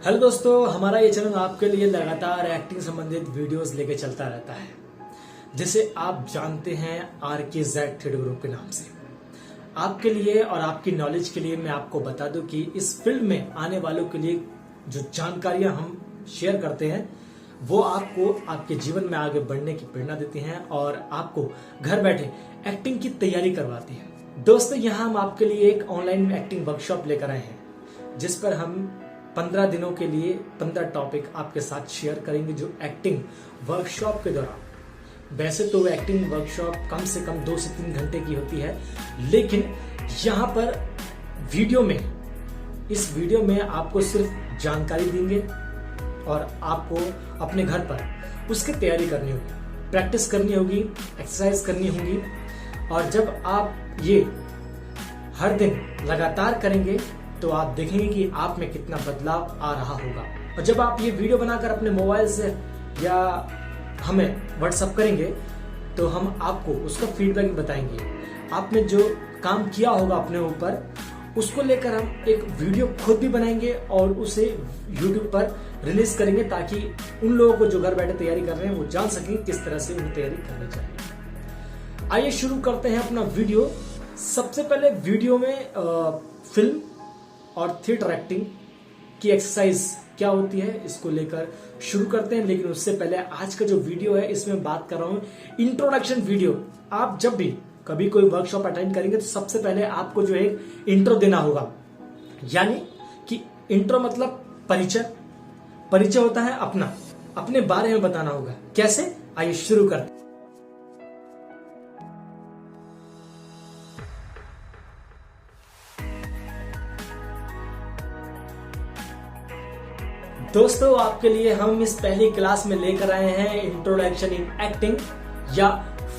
Hello दोस्तों, हमारा ये चैनल आपके लिए लगातार एक्टिंग संबंधित वीडियोस लेके चलता रहता है, जिसे आप जानते हैं RKZ थ्रेड ग्रुप के नाम से। आपके लिए और आपकी नॉलेज के लिए मैं आपको बता दूं कि इस फील्ड में आने वालों के लिए जो जानकारियां हम शेयर करते हैं वो आपको आपके जीवन में आगे बढ़ने की प्रेरणा देती हैं और आपको घर बैठे एक्टिंग की तैयारी करवाती है। दोस्तों, यहाँ हम आपके लिए एक ऑनलाइन एक्टिंग वर्कशॉप लेकर आए हैं, जिस पर हम 15 दिनों के लिए 15 टॉपिक आपके साथ शेयर करेंगे जो एक्टिंग वर्कशॉप के दौरान। वैसे तो एक्टिंग वर्कशॉप कम से कम 2 से 3 घंटे की होती है, लेकिन यहाँ पर इस वीडियो में आपको सिर्फ जानकारी देंगे और आपको अपने घर पर उसकी तैयारी करनी होगी, प्रैक्टिस करनी होगी, एक्सरसाइज करनी होगी। और जब आप ये हर दिन लगातार करेंगे तो आप देखेंगे कि आप में कितना बदलाव आ रहा होगा। और जब आप ये वीडियो बनाकर अपने मोबाइल से या हमें व्हाट्सएप करेंगे तो हम आपको उसका फीडबैक बताएंगे। आपने जो काम किया होगा अपने ऊपर, उसको लेकर हम एक वीडियो खुद भी बनाएंगे और उसे YouTube पर रिलीज करेंगे, ताकि उन लोगों को जो घर बैठे तैयारी कर रहे हैं वो जान सकें किस तरह से उन्हें तैयारी करनी चाहिए। आइए शुरू करते हैं अपना वीडियो। सबसे पहले वीडियो में फिल्म और थिएटर एक्टिंग की एक्सरसाइज क्या होती है इसको लेकर शुरू करते हैं। लेकिन उससे पहले आज का जो वीडियो है इसमें बात कर रहा हूं इंट्रोडक्शन वीडियो। आप जब भी कभी कोई वर्कशॉप अटेंड करेंगे तो सबसे पहले आपको जो है इंट्रो देना होगा, यानी कि इंट्रो मतलब परिचय होता है अपने बारे में बताना होगा। कैसे, आइए शुरू करते हैं। दोस्तों, आपके लिए हम इस पहली क्लास में लेकर आए हैं इंट्रोडक्शन इन एक्टिंग या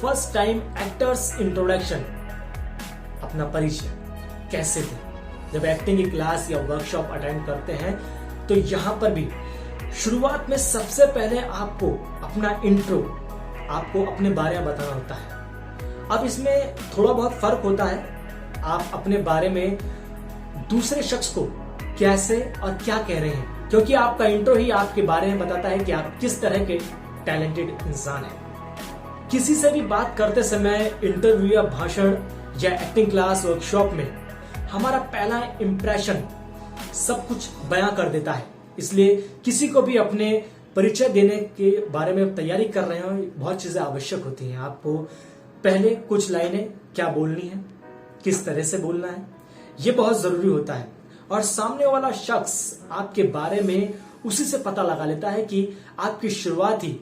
फर्स्ट टाइम एक्टर्स इंट्रोडक्शन। अपना परिचय कैसे दें। जब एक्टिंग की क्लास या वर्कशॉप अटेंड करते हैं तो यहां पर भी शुरुआत में सबसे पहले आपको अपना इंट्रो, आपको अपने बारे में बताना होता है। अब इसमें थोड़ा बहुत फर्क होता है। आप अपने बारे में दूसरे शख्स को कैसे और क्या कह रहे हैं, क्योंकि आपका इंट्रो ही आपके बारे में बताता है कि आप किस तरह के टैलेंटेड इंसान हैं। किसी से भी बात करते समय इंटरव्यू या भाषण या एक्टिंग क्लास वर्कशॉप में हमारा पहला इंप्रेशन सब कुछ बयां कर देता है। इसलिए किसी को भी अपने परिचय देने के बारे में तैयारी कर रहे हो, बहुत चीजें आवश्यक होती हैं। आपको पहले कुछ लाइनें क्या बोलनी है, किस तरह से बोलना है, ये बहुत जरूरी होता है। और सामने वाला शख्स आपके बारे में उसी से पता लगा लेता है कि आपकी शुरुआत ही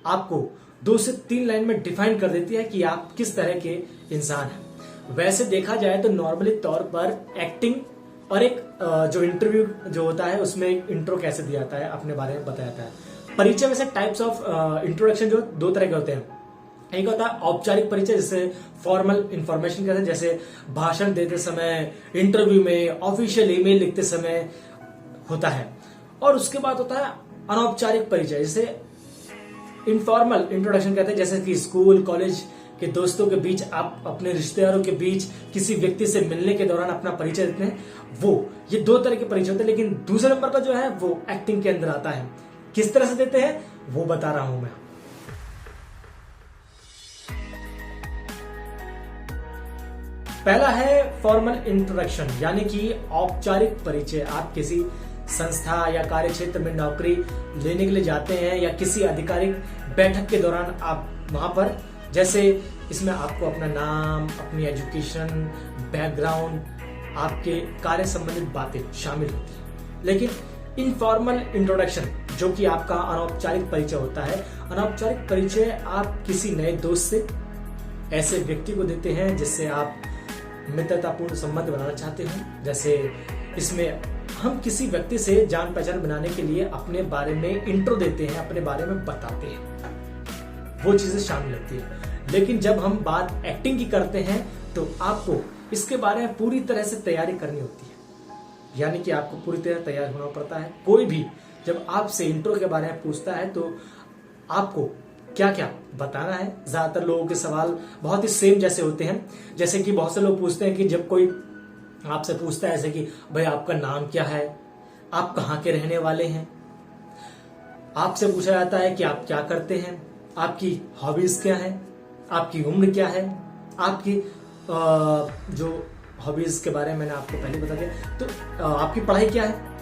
आपको 2 से 3 लाइन में डिफाइन कर देती है कि आप किस तरह के इंसान हैं। वैसे देखा जाए तो नॉर्मली तौर पर एक्टिंग और एक जो इंटरव्यू जो होता है उसमें एक इंट्रो कैसे दिया जाता है, अपने बारे में बताया जाता है। परिचय वैसे टाइप्स ऑफ इंट्रोडक्शन जो 2 तरह के होते हैं। एक होता है औपचारिक परिचय, जिसे फॉर्मल इंफॉर्मेशन कहते हैं, जैसे भाषण देते समय, इंटरव्यू में, ऑफिशियल ईमेल लिखते समय होता है। और उसके बाद होता है अनौपचारिक परिचय, जिसे इनफॉर्मल इंट्रोडक्शन कहते हैं, जैसे कि स्कूल कॉलेज के दोस्तों के बीच आप अपने रिश्तेदारों के बीच किसी व्यक्ति से मिलने के दौरान अपना परिचय देते हैं। ये 2 तरह के परिचय होते हैं। लेकिन दूसरे नंबर पर जो है वो एक्टिंग के अंदर आता है। किस तरह से देते हैं वो बता रहा हूं मैं। पहला है फॉर्मल इंट्रोडक्शन, यानी कि औपचारिक परिचय। आप किसी संस्था या कार्य क्षेत्र में नौकरी लेने के लिए जाते हैं या किसी आधिकारिक बैठक के दौरान आप वहां पर, जैसे इसमें आपको अपना नाम, अपनी एजुकेशन, बैकग्राउंड, आपके कार्य संबंधित बातें शामिल होती हैं। लेकिन इनफॉर्मल इंट्रोडक्शन जो कि आपका अनौपचारिक परिचय होता है, अनौपचारिक परिचय आप किसी नए दोस्त से, ऐसे व्यक्ति को देते हैं जिससे आप मित्रतापूर्ण संबंध बनाना चाहते हैं। जैसे इसमें हम किसी व्यक्ति से जान पहचान बनाने के लिए अपने बारे में इंट्रो देते हैं, अपने बारे में बताते हैं, वो चीजें शामिल होती है। लेकिन जब हम बात एक्टिंग की करते हैं तो आपको इसके बारे में पूरी तरह से तैयारी करनी होती है, यानी कि आपको पूरी तरह तैयार होना पड़ता है। कोई भी जब आपसे इंट्रो के बारे में पूछता है तो आपको क्या क्या बताना है। ज्यादातर लोगों के सवाल बहुत ही सेम जैसे होते हैं। जैसे कि बहुत से लोग पूछते हैं कि जब कोई आपसे पूछता है ऐसे कि भाई आपका नाम क्या है, आप कहाँ के रहने वाले हैं, आपसे पूछा जाता है कि आप क्या करते हैं, आपकी हॉबीज क्या है, आपकी उम्र क्या है, आपकी जो हॉबीज के बारे में मैंने आपको पहले बता दिया, तो आपकी पढ़ाई क्या है।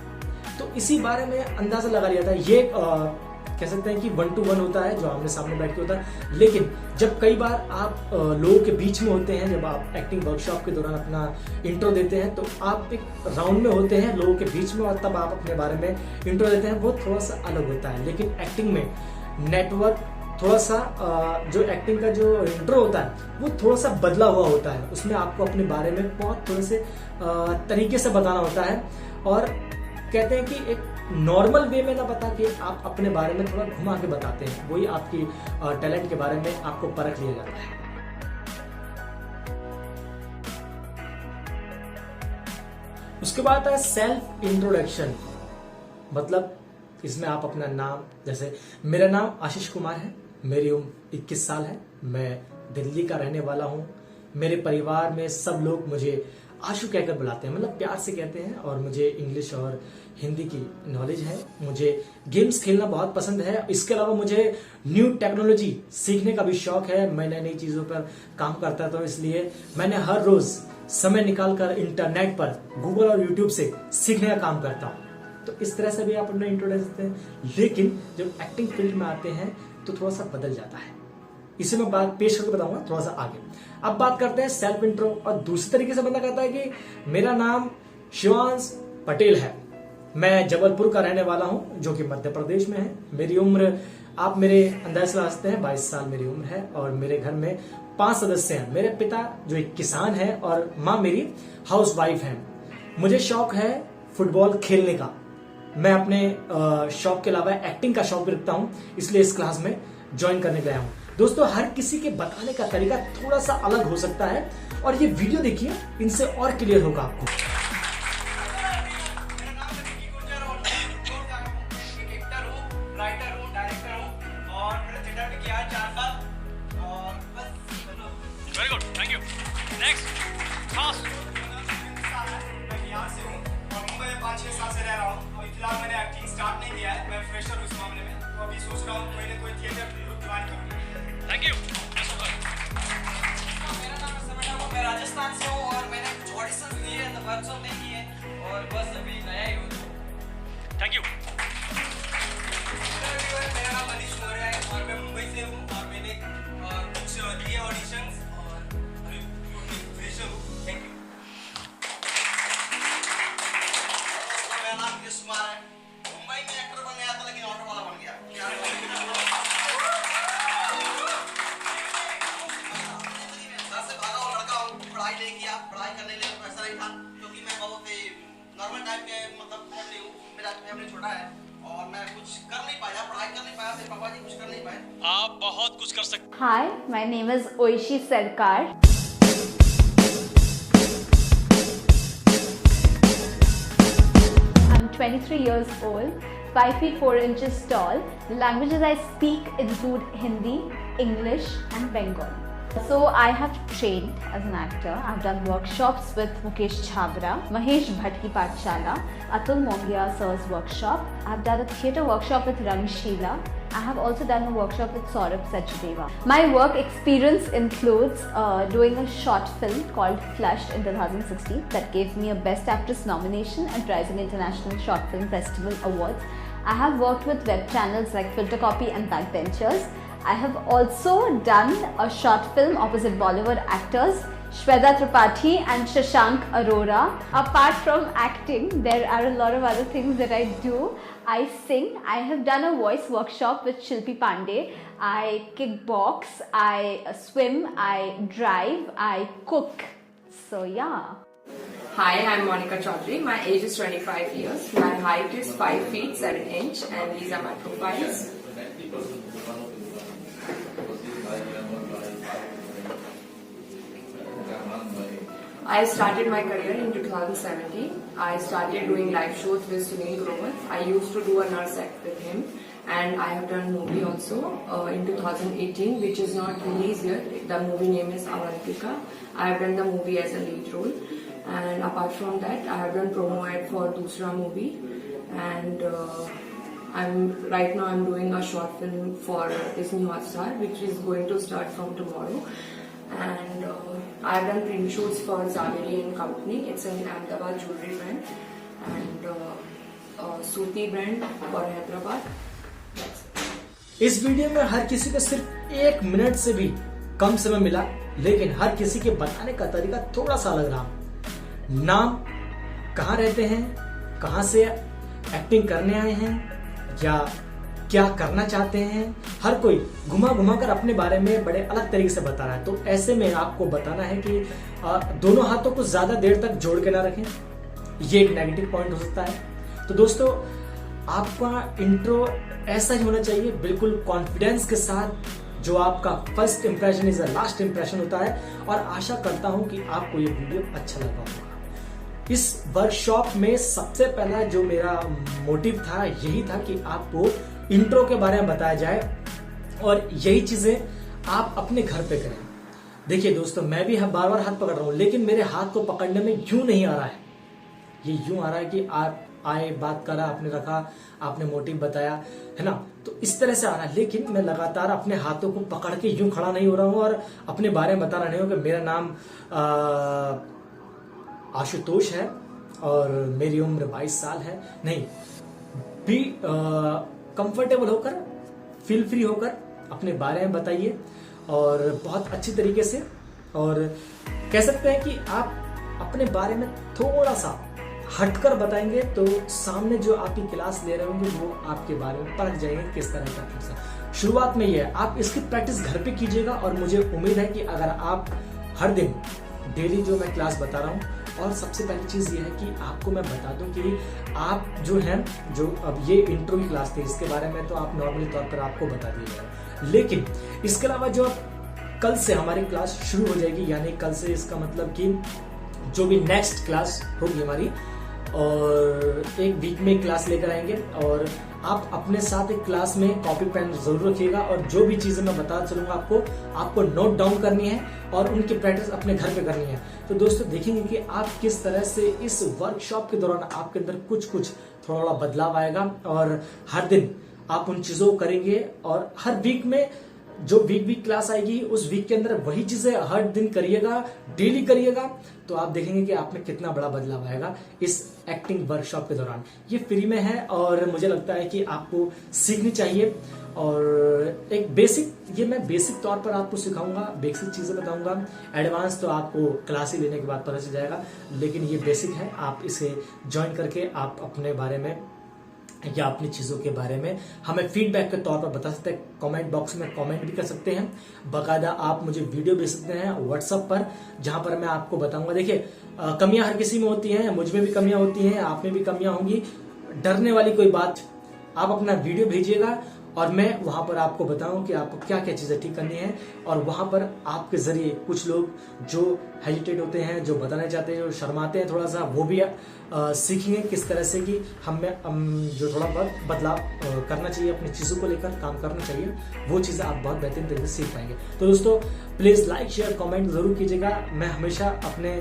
तो इसी बारे में अंदाजा लगा लिया था। ये कह सकते हैं कि 1 to 1 होता है, जो आमने सामने बैठ के होता है। लेकिन जब कई बार आप लोगों के बीच में होते हैं, जब आप एक्टिंग वर्कशॉप के दौरान अपना इंट्रो देते हैं, तो आप एक राउंड में होते हैं लोगों के बीच में, और तब आप अपने बारे में इंट्रो देते हैं, वो थोड़ा सा अलग होता है। लेकिन एक्टिंग में नेटवर्क थोड़ा सा जो एक्टिंग का जो इंट्रो होता है वो थोड़ा सा बदला हुआ होता है। उसमें आपको अपने बारे में बहुत थोड़े से तरीके से बताना होता है, और कहते हैं कि एक नॉर्मल वे में ना बता के आप अपने बारे में थोड़ा घुमा के बताते हैं, वही आपकी टैलेंट के बारे में आपको परख लिया जाता है। उसके बाद है सेल्फ इंट्रोडक्शन। मतलब इसमें आप अपना नाम, जैसे मेरा नाम आशीष कुमार है, मेरी उम्र 21 साल है, मैं दिल्ली का रहने वाला हूँ, मेरे परिवार में सब लोग मुझे आशु कहकर बुलाते हैं, मतलब प्यार से कहते हैं, और मुझे इंग्लिश और हिंदी की नॉलेज है, मुझे गेम्स खेलना बहुत पसंद है, इसके अलावा मुझे न्यू टेक्नोलॉजी सीखने का भी शौक है, मैं नई नई चीज़ों पर काम करता था, इसलिए मैंने हर रोज़ समय निकालकर इंटरनेट पर गूगल और यूट्यूब से सीखने का काम करता हूँ। तो इस तरह से भी आप अपना इंट्रोडक्शन देते हैं। लेकिन जब एक्टिंग फील्ड में आते हैं तो थोड़ा सा बदल जाता है, इसे मैं बात पेश करके बताऊंगा थोड़ा सा आगे। अब बात करते हैं सेल्फ इंट्रो। और दूसरी तरीके से बंदा कहता है कि मेरा नाम शिवांश पटेल है, मैं जबलपुर का रहने वाला हूं, जो कि मध्य प्रदेश में है, मेरी उम्र आप मेरे अंदाज से सकते हैं 22 साल मेरी उम्र है, और मेरे घर में 5 सदस्य हैं। मेरे पिता जो एक किसान है और माँ मेरी हाउस वाइफ है। मुझे शौक है फुटबॉल खेलने का, मैं अपने शौक के अलावा एक्टिंग का शौक भी रखता हूं, इसलिए इस क्लास में ज्वाइन करने गया हूं। दोस्तों, हर किसी के बताने का तरीका थोड़ा सा अलग हो सकता है, और ये वीडियो देखिए, इनसे और क्लियर होगा आपको। Very good, thank you. Next fast. मैं बिहार से हूँ और मुंबई में 5-6 साल से रह रहा हूँ। अभी फिलहाल मैंने एक्टिंग स्टार्ट नहीं किया है, मैं फ्रेशर हूँ इस मामले में, तो अभी सोच रहा हूँ कोई थिएटर ग्रुप ज्वाइन करूँ। Thank you. मेरा नाम है समेटा, मैं राजस्थान से हूँ और मैंने कुछ ऑडिशन दिए हैं, वर्कशॉप नहीं किए, और बस अभी नया ही हूँ। Thank you. मेरा नाम मनीष मौर्य है और मैं मुंबई से हूँ, और मैंने कुछ दिए ऑडिशंस, और अभी फ्रेशर हूँ। Thank you. मेरा नाम कृष्ण कुमार है, मुंबई में एक्टर बनने आया था, लेकिन ऑटो वाला बन गया। पढ़ाई नहीं किया, पढ़ाई करने के लिए पैसा नहीं था, क्योंकि मैं बहुत ही नॉर्मल टाइप के मतलब फैमिली हूँ, मेरा फैमिली छोटा है और मैं कुछ कर नहीं पाया, पढ़ाई कर नहीं पाया, मेरे पापा जी कुछ कर नहीं पाए। आप बहुत कुछ कर सकते। Hi, my name is Oishi Sarkar. I'm 23 years old, 5 feet 4 inches tall. The languages I speak include Hindi, English and Bengali. So I have trained as an actor. I've done workshops with Mukesh Chhabra, Mahesh Bhatt ki Pathshala, Atul Mongia sir's workshop. I've done a theatre workshop with Ramshila. I have also done a workshop with Saurabh Sachdeva. My work experience includes doing a short film called Flushed in 2016 that gave me a Best Actress nomination at Rising International Short Film Festival Awards. I have worked with web channels like Filtercopy and Backbenchers. I have also done a short film opposite Bollywood actors Shweta Tripathi and Shashank Arora. Apart from acting, there are a lot of other things that I do. I sing. I have done a voice workshop with Shilpi Pandey. I kickbox, I swim, I drive, I cook. So yeah. Hi, I'm Monica Chaudhary. My age is 25 years. My height is 5 feet 7 inch, and these are my profiles. I started my career in 2017. I started doing live shows with Sunil Grover. I used to do a nurse act with him, and I have done movie also in 2018, which is not released yet. The movie name is Avantika. I have done the movie as a lead role, and apart from that, I have done promo ad for Dusra movie, and right now I'm doing a short film for Disney Hotstar, which is going to start from tomorrow. And I've done print shoots for Zaveri and Company. It's an Ahmedabad jewelry brand, and Suti brand for Hyderabad. इस video में हर किसी को सिर्फ 1 minute से भी कम समय मिला, लेकिन हर किसी के बताने का तरीका थोड़ा सा अलग रहा। नाम, कहाँ रहते हैं, कहाँ से एक्टिंग करने आए हैं या क्या करना चाहते हैं, हर कोई घुमा घुमा कर अपने बारे में बड़े अलग तरीके से बता रहा है। तो ऐसे में आपको बताना है कि दोनों हाथों को ज्यादा देर तक जोड़ के ना रखें, ये एक नेगेटिव पॉइंट हो सकता है। तो दोस्तों, आपका इंट्रो ऐसा ही होना चाहिए, बिल्कुल कॉन्फिडेंस के साथ, जो आपका first impression is the last impression होता है। और आशा करता हूं कि आपको ये वीडियो अच्छा लगा होगा। इस वर्कशॉप में सबसे पहला जो मेरा मोटिव था यही था कि आपको इंट्रो के बारे में बताया जाए, और यही चीजें आप अपने घर पे करें। देखिए दोस्तों, मैं भी बार बार हाथ पकड़ रहा हूं, लेकिन मेरे हाथ को पकड़ने में यूं नहीं आ रहा है। ये यूं आ रहा है कि आप आए, बात करा, आपने रखा, आपने मोटिव बताया, है ना, तो इस तरह से आ रहा है। लेकिन मैं लगातार अपने हाथों को पकड़ के यूं खड़ा नहीं हो रहा हूं और अपने बारे में बता रहा नहीं हूं कि मेरा नाम आशुतोष है और मेरी उम्र 22 साल है। नहीं, भी कंफर्टेबल होकर, फील फ्री होकर अपने बारे में बताइए, और बहुत अच्छी तरीके से। और कह सकते हैं कि आप अपने बारे में थोड़ा सा हटकर बताएंगे तो सामने जो आपकी क्लास ले रहे होंगे वो आपके बारे में परख जाएंगे किस तरह का है। शुरुआत में ये है, आप इसकी प्रैक्टिस घर पे कीजिएगा, और मुझे उम्मीद है कि अगर आप हर दिन डेली जो मैं क्लास बता रहा हूँ, और सबसे पहली चीज ये है कि आपको मैं बता दूं कि आप जो हैं, जो अब ये इंट्रो की क्लास थी, इसके बारे में तो आप नॉर्मली तौर पर आपको बता दिया गया, लेकिन इसके अलावा जो कल से हमारी क्लास शुरू हो जाएगी, यानी कल से इसका मतलब कि जो भी नेक्स्ट क्लास होगी हमारी, और एक वीक में क्लास लेकर आएंगे। और आप अपने साथ एक क्लास में कॉपी पेन जरूर रखिएगा, और जो भी चीजें मैं बता चलूंगा आपको नोट डाउन करनी है और उनकी प्रैक्टिस अपने घर पे करनी है। तो दोस्तों, देखेंगे कि आप किस तरह से इस वर्कशॉप के दौरान आपके अंदर कुछ थोड़ा बदलाव आएगा, और हर दिन आप उन चीजों को करेंगे, और हर वीक में जो वीक क्लास आएगी उस वीक के अंदर वही चीजें हर दिन करिएगा, डेली करिएगा, तो आप देखेंगे कि आप में कितना बड़ा बदलाव आएगा इस एक्टिंग वर्कशॉप के दौरान। ये फ्री में है और मुझे लगता है कि आपको सीखनी चाहिए। और एक मैं बेसिक तौर पर आपको सिखाऊंगा, बेसिक चीजें बताऊंगा, एडवांस तो आपको क्लास ही लेने के बाद पता चल जाएगा, लेकिन ये बेसिक है। आप इसे ज्वाइन करके आप अपने बारे में या अपनी चीजों के बारे में हमें फीडबैक के तौर पर बता सकते हैं। कमेंट बॉक्स में कमेंट भी कर सकते हैं, बाकायदा आप मुझे वीडियो भेज सकते हैं व्हाट्सएप पर, जहां पर मैं आपको बताऊंगा। देखिए, कमियां हर किसी में होती हैं, मुझ में भी कमियां होती हैं, आप में भी कमियां होंगी, डरने वाली कोई बात। आप अपना वीडियो भेजिएगा और मैं वहां पर आपको बताऊं कि आपको क्या क्या चीजें ठीक करनी है, और वहां पर आपके जरिए कुछ लोग जो हेजिटेट होते हैं, जो बताना चाहते हैं, जो शर्माते हैं थोड़ा सा, वो भी सीखेंगे किस तरह से कि हमें जो थोड़ा बहुत बदलाव करना चाहिए, अपनी चीजों को लेकर काम करना चाहिए, वो चीजें आप बहुत बेहतरीन तरीके से सीख पाएंगे। तो दोस्तों, प्लीज लाइक शेयर कमेंट जरूर कीजिएगा। मैं हमेशा अपने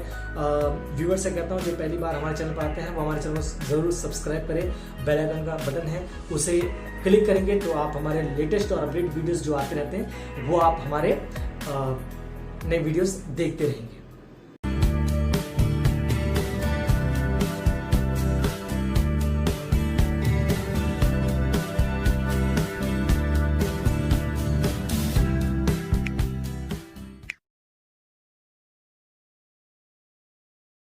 व्यूअर से कहता हूँ जो पहली बार हमारे चैनल पर आते हैं वो हमारे चैनल को जरूर सब्सक्राइब करें। बेल आइकन का बटन है, उसे क्लिक करेंगे तो आप हमारे लेटेस्ट और अपडेट वीडियोस जो आते रहते हैं वो आप हमारे नए वीडियोस देखते रहेंगे।